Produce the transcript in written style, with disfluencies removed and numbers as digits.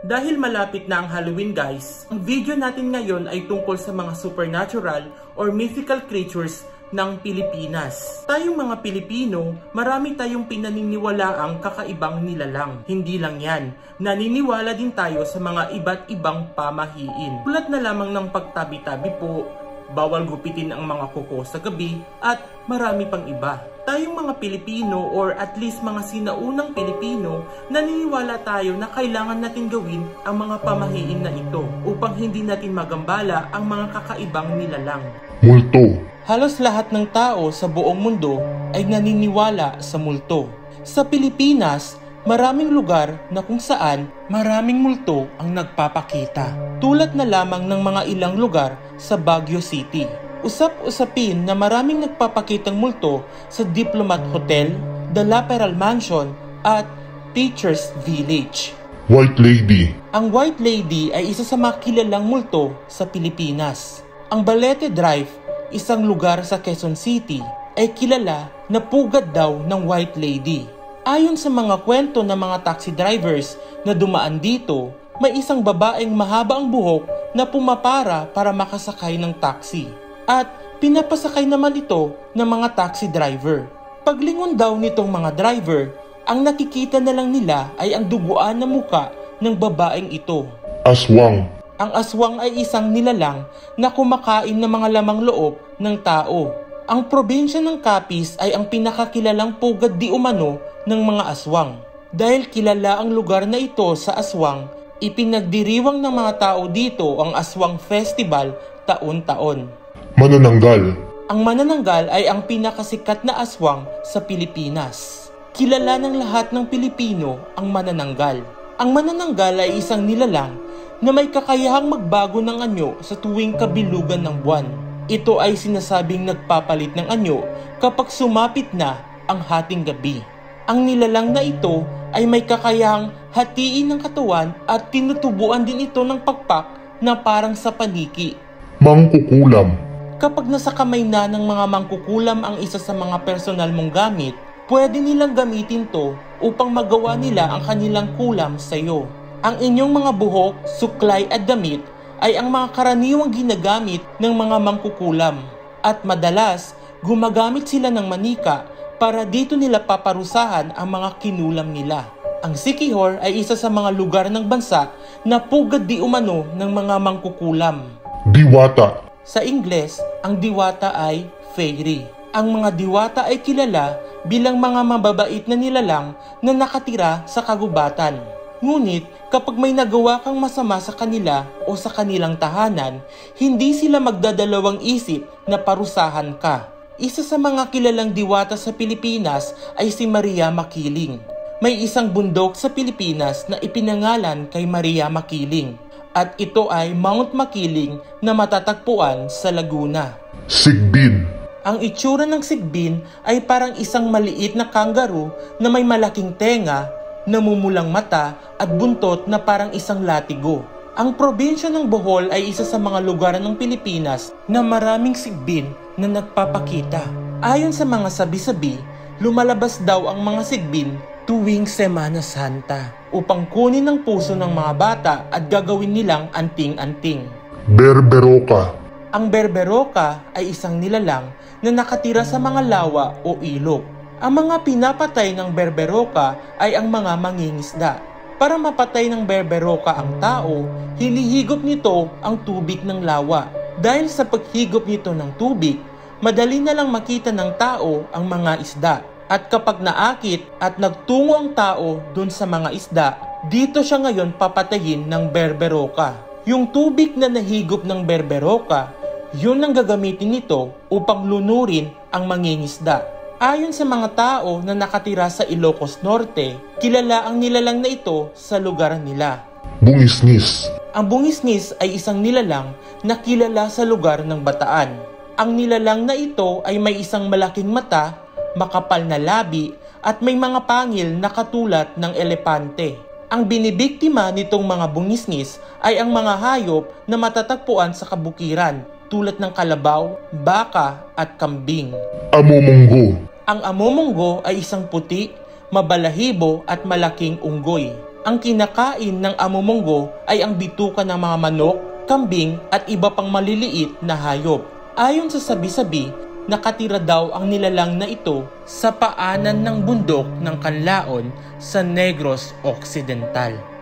Dahil malapit na ang Halloween guys, ang video natin ngayon ay tungkol sa mga supernatural or mythical creatures ng Pilipinas. Tayong mga Pilipino, marami tayong pinaniniwalaang kakaibang nilalang. Hindi lang yan, naniniwala din tayo sa mga iba't ibang pamahiin. Tulad na lamang ng pagtabi-tabi po, bawal gupitin ang mga kuko sa gabi, at marami pang iba. Tayong mga Pilipino or at least mga sinaunang Pilipino, naniniwala tayo na kailangan natin gawin ang mga pamahiin na ito upang hindi natin magambala ang mga kakaibang nilalang. Multo. Halos lahat ng tao sa buong mundo ay naniniwala sa multo. Sa Pilipinas, maraming lugar na kung saan maraming multo ang nagpapakita. Tulad na lamang ng mga ilang lugar sa Baguio City. Usap-usapin na maraming nagpapakitang multo sa Diplomat Hotel, The Laperal Mansion at Teachers Village. White Lady. Ang White Lady ay isa sa mga kilalang multo sa Pilipinas. Ang Balete Drive, isang lugar sa Quezon City, ay kilala na pugad daw ng White Lady. Ayon sa mga kwento ng mga taxi drivers na dumaan dito, may isang babaeng mahaba ang buhok na pumapara para makasakay ng taxi. At pinapasakay naman ito ng mga taxi driver. Paglingon daw nitong mga driver, ang nakikita na lang nila ay ang duguan na muka ng babaeng ito. Aswang. Ang aswang ay isang nilalang na kumakain ng mga lamang loob ng tao. Ang probinsya ng Capiz ay ang pinakakilalang pugad di umano ng mga aswang. Dahil kilala ang lugar na ito sa aswang, ipinagdiriwang ng mga tao dito ang Aswang Festival taon-taon. Manananggal. Ang manananggal ay ang pinakasikat na aswang sa Pilipinas. Kilala ng lahat ng Pilipino ang manananggal. Ang manananggal ay isang nilalang na may kakayahang magbago ng anyo sa tuwing kabilugan ng buwan. Ito ay sinasabing nagpapalit ng anyo kapag sumapit na ang hating gabi. Ang nilalang na ito ay may kakayahang hatiin ng katawan at tinutubuan din ito ng pakpak na parang sa paniki. Mangkukulam. Kapag nasa kamay na ng mga mangkukulam ang isa sa mga personal mong gamit, pwede nilang gamitin to upang magawa nila ang kanilang kulam sa iyo. Ang inyong mga buhok, suklay at damit ay ang mga karaniwang ginagamit ng mga mangkukulam. At madalas, gumagamit sila ng manika para dito nila paparusahan ang mga kinulam nila. Ang Siquijor ay isa sa mga lugar ng bansa na pugad di umano ng mga mangkukulam. Diwata. Sa Ingles, ang diwata ay fairy. Ang mga diwata ay kilala bilang mga mababait na nilalang na nakatira sa kagubatan. Ngunit kapag may nagawa kang masama sa kanila o sa kanilang tahanan, hindi sila magdadalawang isip na parusahan ka. Isa sa mga kilalang diwata sa Pilipinas ay si Maria Makiling. May isang bundok sa Pilipinas na ipinangalan kay Maria Makiling. At ito ay Mount Makiling na matatagpuan sa Laguna. Sigbin. Ang itsura ng sigbin ay parang isang maliit na kangaroo na may malaking tenga, namumulang mata at buntot na parang isang latigo. Ang probinsya ng Bohol ay isa sa mga lugar ng Pilipinas na maraming sigbin na nagpapakita. Ayon sa mga sabi-sabi, lumalabas daw ang mga sigbin tuwing Semana Santa upang kunin ang puso ng mga bata at gagawin nilang anting-anting. Berberoka. Ang berberoka ay isang nilalang na nakatira sa mga lawa o ilog. Ang mga pinapatay ng berberoka ay ang mga mangingisda. Para mapatay ng berberoka ang tao, hinihigop nito ang tubig ng lawa. Dahil sa paghigop nito ng tubig, madali na lang makita ng tao ang mga isda. At kapag naakit at nagtungo ang tao dun sa mga isda, dito siya ngayon papatayin ng berberoka. Yung tubig na nahigop ng berberoka, yun ang gagamitin nito upang lunurin ang mangingisda. Ayon sa mga tao na nakatira sa Ilocos Norte, kilala ang nilalang na ito sa lugar nila. Bungisngis. Ang bungisngis ay isang nilalang na kilala sa lugar ng Bataan. Ang nilalang na ito ay may isang malaking mata, makapal na labi at may mga pangil na katulad ng elepante. Ang binibiktima nitong mga bungisngis ay ang mga hayop na matatagpuan sa kabukiran tulad ng kalabaw, baka at kambing. Amomonggo. Ang amomonggo ay isang puti, mabalahibo at malaking unggoy. Ang kinakain ng Amumonggo ay ang bituka ng mga manok, kambing at iba pang maliliit na hayop. Ayon sa sabi-sabi, nakatira daw ang nilalang na ito sa paanan ng bundok ng Kanlaon sa Negros Occidental.